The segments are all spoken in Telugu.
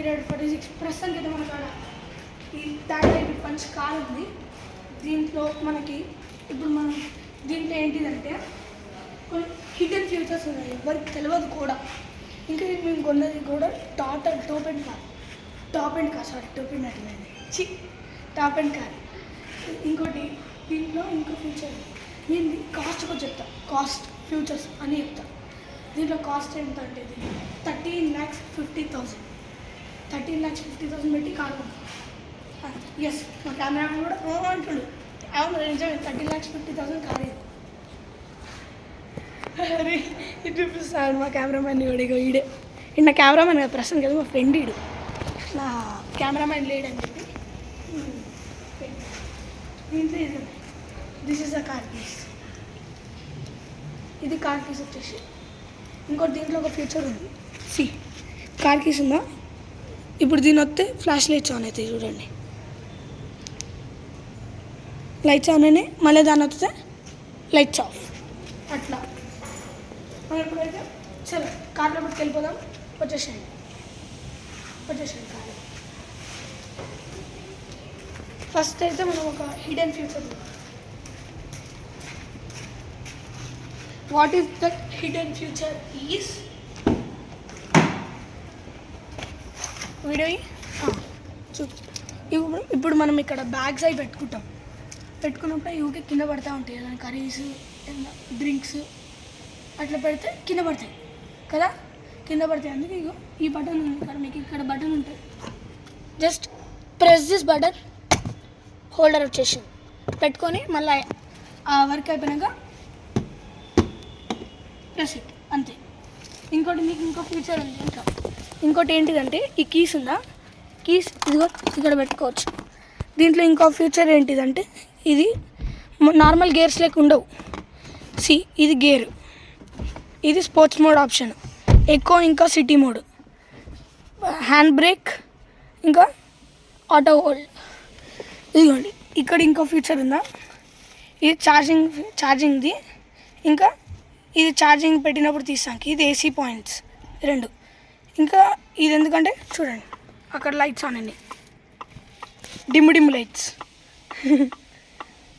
పీరియడ్ 46 ప్రస్తుతానికి అయితే మన కాడ ఈ టాటా పంచ్ కార్ ఉంది. దీంట్లో మనకి ఇప్పుడు మనం దీంట్లో ఏంటిదంటే కొన్ని హిడెన్ ఫ్యూచర్స్ ఉన్నాయి, ఎవరికి తెలియదు కూడా. ఇంకా మేము కొన్నది కూడా top and car top and car. ఇంకోటి దీంట్లో ఇంకో ఫ్యూచర్ నేను కాస్ట్ కూడా చెప్తాను, కాస్ట్ ఫ్యూచర్స్ అని చెప్తాను. దీంట్లో కాస్ట్ ఎంత అంటే 13,50,000 13,50,000 పెట్టి కార్ కొన్నాం. ఎస్, మా కెమెరామెన్ కూడా అంటుడు, అవును నిజమే 13,50,000 కార్ ఇది. అరే ఇది చూపిస్తాను మా కెమెరామెన్ ఇడిగో ఈడే. నా కెమెరామెన్ కదా ప్రస్తుతం కదా, మా ఫ్రెండ్ ఈడు. నా కెమెరామెన్ లేడని చెప్పి దీంట్లో ఇది this is the car keys. ఇది కార్ కీస్ వచ్చేసి. ఇంకోటి దీంట్లో ఒక ఫీచర్ ఉంది, కార్ కీస్ ఉందా. ఇప్పుడు దీని వస్తే ఫ్లాష్ లైట్స్ ఆన్ అవుతాయి చూడండి, లైట్స్ ఆన్ అయినాయి. మళ్ళీ దాని వస్తే లైట్స్ ఆఫ్. అట్లా మనం ఎప్పుడైతే చలో కార్లో పట్టుకు వెళ్ళిపోదాం. వచ్చేసేయండి కార్లో. ఫస్ట్ అయితే మనం ఒక hidden future. What is that hidden future is video ఇప్పుడు మనం ఇక్కడ బ్యాగ్స్ అవి పెట్టుకున్నప్పుడు యూకి కింద పడుతూ ఉంటాయి కదా, కర్రీస్ డ్రింక్స్ అట్లా పెడితే కింద పడతాయి కదా, అందుకే ఇగో ఈ బటన్ ఉంది ఇక్కడ, మీకు ఇక్కడ బటన్ ఉంటుంది. Just press this button, holder వచ్చేసి పెట్టుకొని మళ్ళీ ఆ వర్క్ అయిపోయినాక ప్రెస్ ఇట్ అంతే. ఇంకోటి మీకు ఇంకో ఫీచర్ ఉంది. ఇంకోటి ఏంటిదంటే ఈ కీస్ ఉందా, కీస్ ఇదిగో ఇక్కడ పెట్టుకోవచ్చు. దీంట్లో ఇంకో ఫీచర్ ఏంటిదంటే ఇది నార్మల్ గేర్స్ లెక్క ఉండవు. ఇది గేర్, ఇది స్పోర్ట్స్ మోడ్ ఆప్షన్, ఎకో ఇంకా సిటీ మోడ్, హ్యాండ్ బ్రేక్ ఇంకా ఆటో హోల్డ్. ఇదిగోండి ఇక్కడ ఇంకో ఫీచర్ ఉందా, ఇది ఛార్జింగ్ది. ఇంకా ఇది ఛార్జింగ్ పెట్టినప్పుడు తీసానికి ఇది ఏసీ పాయింట్స్ 2. ఇంకా ఇది ఎందుకంటే చూడండి అక్కడ లైట్స్ ఆన్ అండి, డిమ్ లైట్స్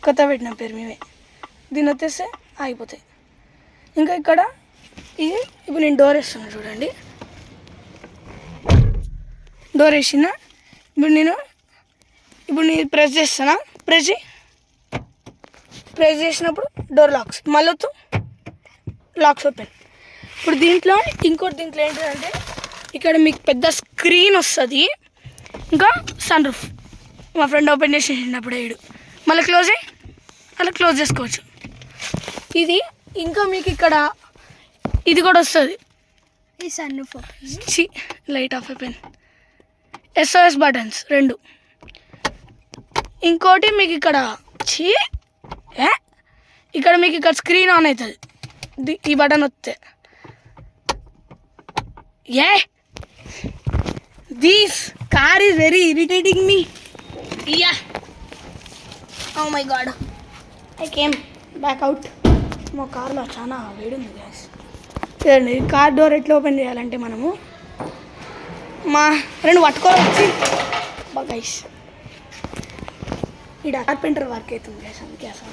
కొత్త పెట్టిన పేరు మేమే. దీని వచ్చేస్తే ఆగిపోతాయి. ఇంకా ఇక్కడ ఇది ఇప్పుడు నేను డోర్ వేస్తున్నాను చూడండి, డోర్ వేసిన ఇప్పుడు నేను ప్రెస్ చేస్తానా, ప్రెస్ చేసినప్పుడు డోర్ మళ్ళీ లాక్స్ ఓపెన్. ఇప్పుడు దీంట్లో ఏంటంటే ఇక్కడ మీకు పెద్ద స్క్రీన్ వస్తుంది, ఇంకా సన్ రూఫ్. మా ఫ్రెండ్ ఓపెన్ చేసేసినప్పుడు వేయడు, మళ్ళీ క్లోజ్ చేసుకోవచ్చు. ఇది ఇంకా మీకు ఇక్కడ ఇది కూడా వస్తుంది, ఈ సన్ రూఫ్ లైట్ ఆఫ్ అయిపోయింది, SOS బటన్స్ 2. ఇంకోటి మీకు ఇక్కడ మీకు ఇక్కడ స్క్రీన్ ఆన్ అవుతుంది, ఈ బటన్ వస్తే. This car is very irritating me. Oh my god, I came back out. మా కార్లో చాలా వేడి ఉంది గ్యాస్. చూడండి కార్ డోర్ ఎట్లా ఓపెన్ చేయాలంటే మనము మా ఫ్రెండ్ పట్టుకోవచ్చు గైస్. ఇక్కడ కార్పెంటర్ వర్క్ అవుతుంది గ్యాస్, అందుకే అసలు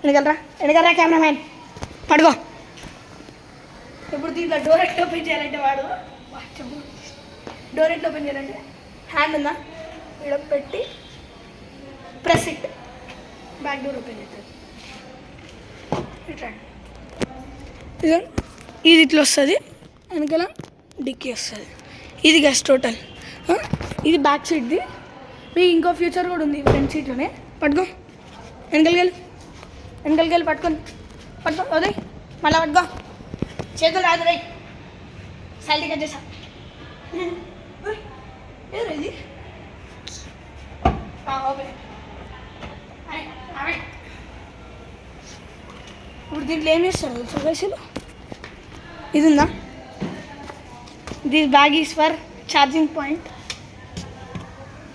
వెనకలరా కెమెరామ్యాన్ పడుకో. ఇప్పుడు దీంట్లో డోర్ ఎట్లా ఓపెన్ చేయాలంటే హ్యాండ్ ఉందా ఇక్కడ పెట్టి press it, back door open అవుతుంది. ఇది ఇట్లా వస్తుంది, వెనకాల డిక్కీ వస్తుంది. ఇది గ్యాస్ టోటల్. ఇది బ్యాక్ సీట్ది. మీకు ఇంకో ఫ్యూచర్ కూడా ఉంది ఫ్రంట్ సీట్లోనే. పట్టుకో, వెనకలికి పట్టుకో అదే మళ్ళీ పట్టుకో, చేతులు రాదు రై సైడ్కి కట్ చేసా. ఇది ఇప్పుడు దీంట్లో ఏం చేస్తారు సురేషులు, ఇది ఉందా, this bag is for charging point.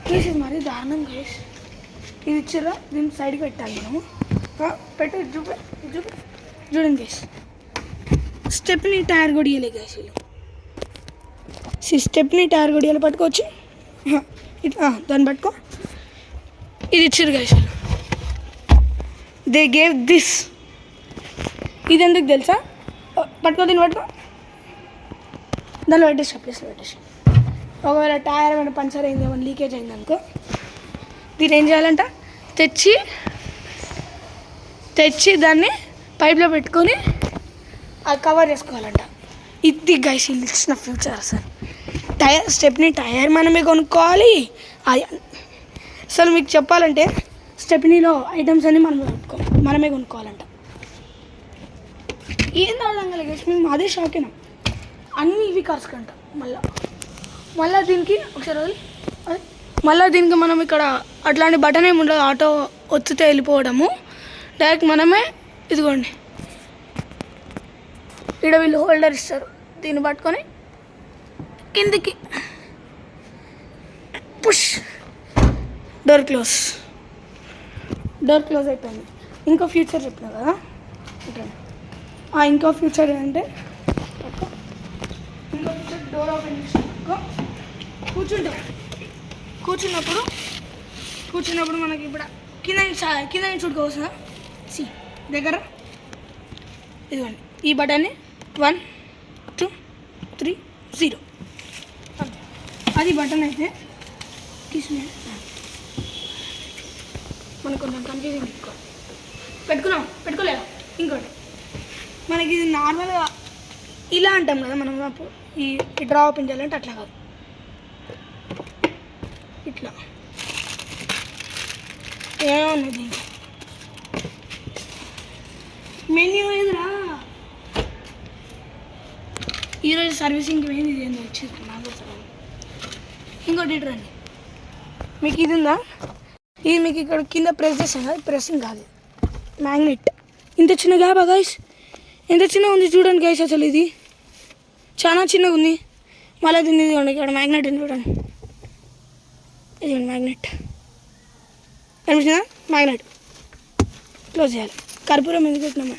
Cases మరి దారుణం కేస్. ఇది ఇచ్చారా, దీన్ని సైడ్కి పెట్టాలి మనము. పెట్టు చూడండి కేస్, స్టెప్ని టైర్ కూడా ఇవ్వలే కేసు. స్టెప్ని టైర్ కూడా ఇలా పట్టుకోవచ్చు. ఇట్లా దాన్ని పట్టుకో. ఇది ఇచ్చారు గైస్, దే గేవ్ దిస్. ఇది ఎందుకు తెలుసా? పట్టుకో, దీన్ని పట్టుకో, దానిలో పెట్టేసి ప్లేస్లో పెట్టేసి. ఒకవేళ టైర్ ఏమైనా పంచర్ అయింది, ఏమైనా లీకేజ్ అయింది అనుకో, దీన్ని ఏం చేయాలంట, తెచ్చి దాన్ని పైప్లో పెట్టుకొని అది కవర్ చేసుకోవాలంట. ఇది గైస్ వీళ్ళు ఇచ్చిన ఫ్యూచర్. అసలు టైర్ స్టెప్ని టైర్ మనమే కొనుక్కోవాలి. అసలు మీకు చెప్పాలంటే స్టెప్నీలో ఐటమ్స్ అన్నీ మనమే కొనుక్కోవాలంట. ఏం అర్థం కలిగేసి మేము అదే షాక్ అయినాం. అన్నీ ఇవి కార్స్ కంట. మళ్ళీ దీనికి ఒకసారి మళ్ళీ దీనికి మనం ఇక్కడ అట్లాంటి బటన్ ఏమి ఉండదు, ఆటో వచ్చితే వెళ్ళిపోవడము. డైరెక్ట్ మనమే ఇదిగోండి ఇక్కడ వీళ్ళు హోల్డర్ ఇస్తారు, దీన్ని పట్టుకొని కిందికి పుష్, డోర్ క్లోజ్ అయిపోయింది. ఇంకో ఫ్యూచర్ చెప్పినా కదా, ఇంకో ఫ్యూచర్ ఏంటంటే ఇంకో ఫ్యూచర్ డోర్ ఓపెన్ చేసినాక కూర్చున్నప్పుడు మనకి ఇప్పుడు కింద నుంచి చూడుకోవస్తుందా దగ్గర ఇదిగోండి ఈ బటన్ని 1 2 3 0 అది బటన్ అయితే తీసుకున్నాను. మనకు కొంచెం కన్ఫ్యూజింగ్ పెట్టుకోలేదా? ఇంకోటి మనకి ఇది నార్మల్గా ఇలా అంటాం కదా మనం, ఈ డ్రా ఓపెన్ చేయాలంటే అట్లా కాదు, ఇట్లా ఏమన్నది మెన్యూ ఏదిరా. ఈరోజు సర్వీసింగ్కి పోయింది, ఇది ఏందో వచ్చింది నాకు. ఇంకోటి ఇటు రండి, మీకు ఇది ఉందా, ఇది మీకు ఇక్కడ కింద ప్రెస్ చేస్తాం కదా, ప్రెస్సింగ్ కాదు, మ్యాగ్నెట్. ఇంత చిన్న గ్యాప్ గైస్, ఎంత చిన్నగా ఉంది చూడండి గైస్. అసలు ఇది చాలా చిన్నగా ఉంది. మళ్ళీ దీన్ని ఇదిగోండి ఇక్కడ మ్యాగ్నెట్ ఉంది చూడండి, ఇదిగోండి మ్యాగ్నెట్ కనిపిస్తుందా? మ్యాగ్నెట్ క్లోజ్ చేయాలి. కర్పూరం ఎందుకు పెట్టినామా?